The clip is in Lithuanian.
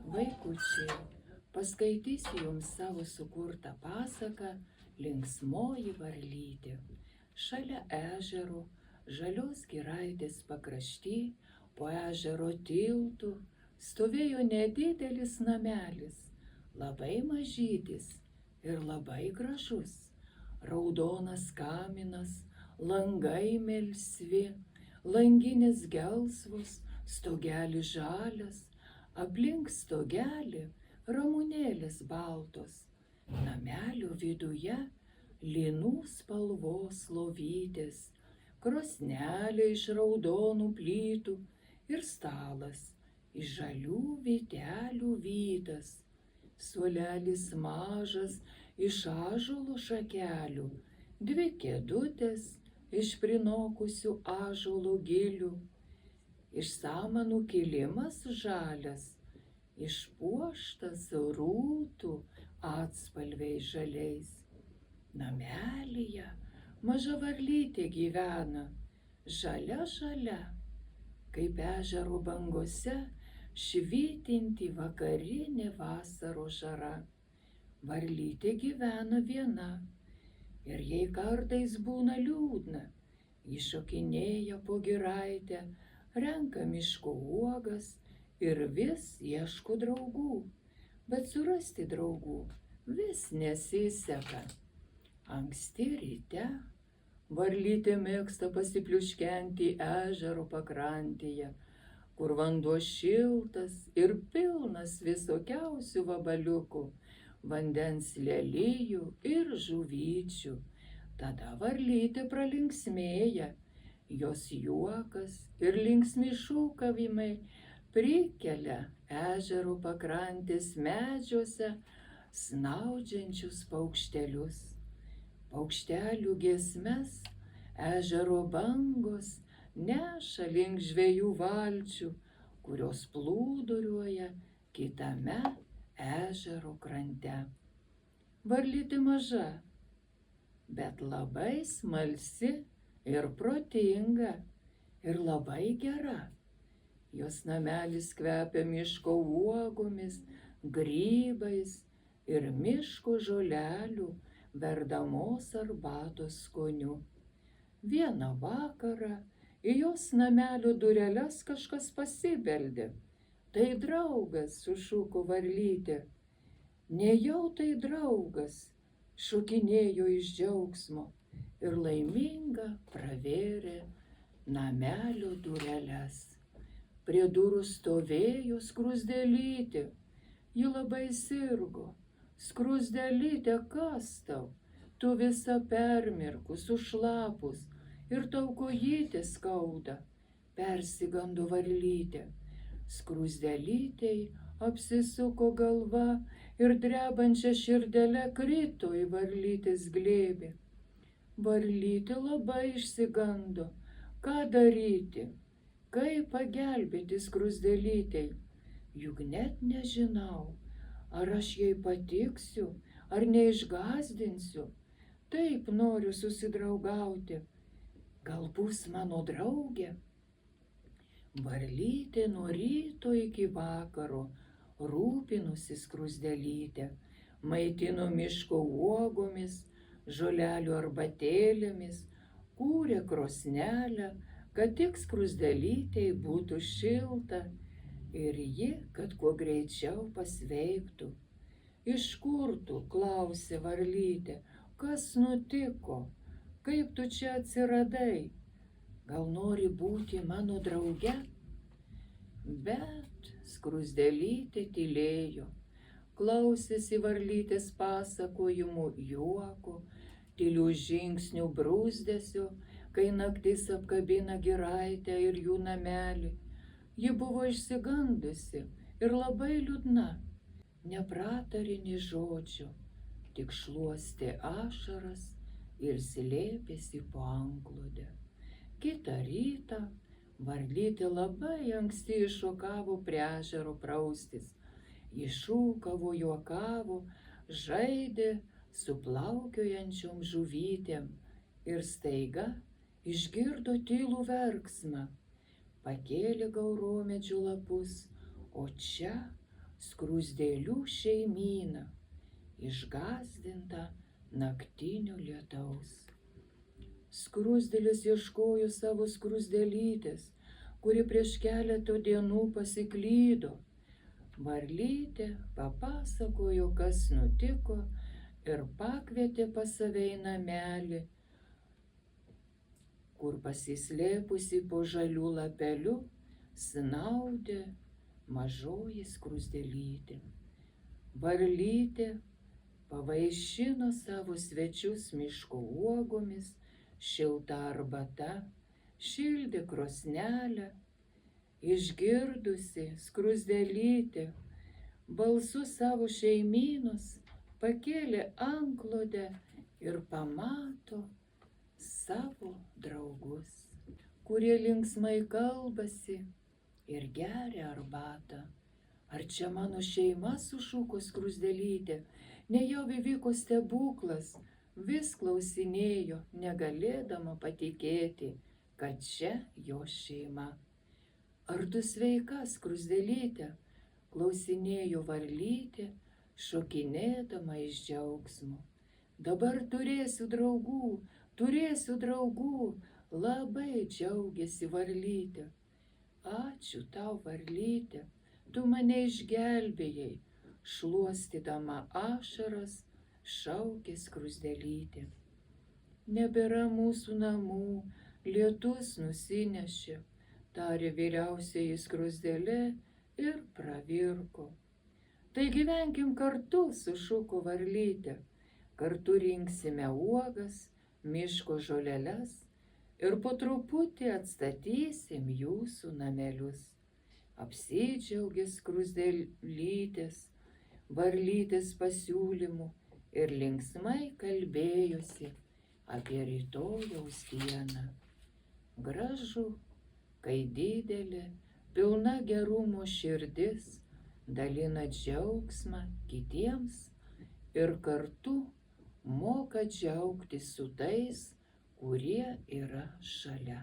Vaikučiai, paskaitysiu jums savo sukurtą pasaką Linksmoji varlytė. Šalia ežero, žalios giraitės pakrašty, po ežero tiltų, stovėjo nedidelis namelis, labai mažytis ir labai gražus. Raudonas kaminas, langai melsvi, langinės gelsvos, stogelis žalias, aplink stogelį ramunėlės baltos, namelio viduje linų spalvos lovytės, krosnelė iš raudonų plytų ir stalas iš žalių vytelių vytas, suolelis mažas iš ąžuolo šakelių, dvi kėdutės iš prinokusių ąžuolo gilių, iš samanų kilimas žalias, išpuoštas rūtų atspalviais žaliais. Namelyje maža varlytė gyvena, žalia žalia, kaip ežero bangose švytinti vakarinė vasaros žara. Varlytė gyvena viena ir jei kartais būna liūdna, ji šokinėja po giraitę, renka miško uogas ir vis ieško draugų, bet surasti draugų vis nesiseka. Anksti ryte varlytė mėgsta pasipliuškenti ežero pakrantėje, kur vanduo šiltas ir pilnas visokiausių vabaliukų, vandens lelijų ir žuvyčių. Tada varlytė pralinksmėja, jos juokas ir linksmi šūkavimai prikelia ežero pakrantės medžiuose snaudžiančius paukštelius. Paukštelių giesmes ežero bangos neša link žvejų valčių, kurios plūduriuoja kitame ežero krante. Varlytė maža, bet labai smalsi ir protinga ir labai gera. Jos namelis kvepia miško uogomis, grybais ir miško žolelių verdamos arbatos skoniu. Vieną vakarą į jos namelio dureles kažkas pasibeldė. Tai draugas, sušuko varlytė. Nejau tai draugas, šokinėjo iš džiaugsmo ir laiminga pravėrė namelio dureles. Prie durų stovėjo skruzdėlytė. Ji labai sirgo. Skruzdėlytė, kas tau? Tu visa permirkus, sušlapus ir tau kojytė skauda. Persigando varlytė. Skruzdėlytei apsisuko galva ir drebančia širdele krito į varlytės glėbį. Varlytė labai išsigando. Ką daryti? Kaip pagelbėti skruzdėlytei? Juk net nežinau, ar aš jai patiksiu, ar neišgąsdinsiu. Taip noriu susidraugauti. Gal bus mano draugė? Varlytė nuo ryto iki vakaro rūpinusi skruzdėlytę, maitino miško uogomis, žolelių arbatėlėmis, kūrė krosnelę, kad tik skruzdėlytei būtų šilta ir ji, kad kuo greičiau pasveiktų. Iš kur tu, klausė varlytė, kas nutiko, kaip tu čia atsiradai? Gal nori būti mano drauge? Bet skruzdėlytė tylėjo, klausėsi varlytės pasakojimų juoko, tylių žingsnių brūzdesio, kai naktis apkabina giraitę ir jų namelį. Ji buvo išsigandusi ir labai liūdna, nepratarė nė žodžio, tik šluostė ašaras ir slėpėsi po antklodę. Kitą rytą varlytė labai anksti iššokavo prie ežero praustis. Ji šūkavo, juokavo, žaidė su plaukiojančiom žuvytėm ir staiga išgirdo tylų verksmą. Pakėlė gauromedžių lapus, o čia skruzdėlių šeimyna, išgąsdinta naktinio lietaus. Skruzdėlis ieškojo savo skruzdėlytės, kuri prieš keletą dienų pasiklydo. Varlytė papasakojo, kas nutiko, ir pakvietė pas save į namelį, kur pasislėpusi po žaliu lapeliu snaudė mažoji skruzdėlytė. Varlytė pavaišino savo svečius miško uogomis, šilta arbata, šildė krosnelę. Išgirdusi skruzdėlytė balsu savo šeimynos pakėlė antklodę ir pamato savo draugus, kurie linksmai kalbasi ir geria arbatą. Ar čia mano šeima, sušuko skruzdėlytė, nejau įvyko stebuklas, vis klausinėjo, negalėdama patikėti, kad čia jo šeima. Ar tu sveika, skruzdėlytė? Klausinėjo varlytė, šokinėdama iš džiaugsmo. Dabar turėsiu draugų, labai džiaugiasi varlytė. Ačiū tau, varlytė, tu mane išgelbėjai, šluostydama ašaras, šaukė skruzdėlytė. Nebėra mūsų namų, lietus nusinešė, tarė vyriausioji skruzdėlė ir pravirko. Tai gyvenkim kartu, sušuko varlytė, kartu rinksime uogas, miško žoleles ir po truputį atstatysim jūsų namelius. Apsidžiaugė skruzdėlytės, varlytės pasiūlymų ir linksmai kalbėjosi apie rytojaus dieną. Gražu, kai didelė, pilna gerumo širdis dalina džiaugsmą kitiems ir kartu moka džiaugtis su tais, kurie yra šalia.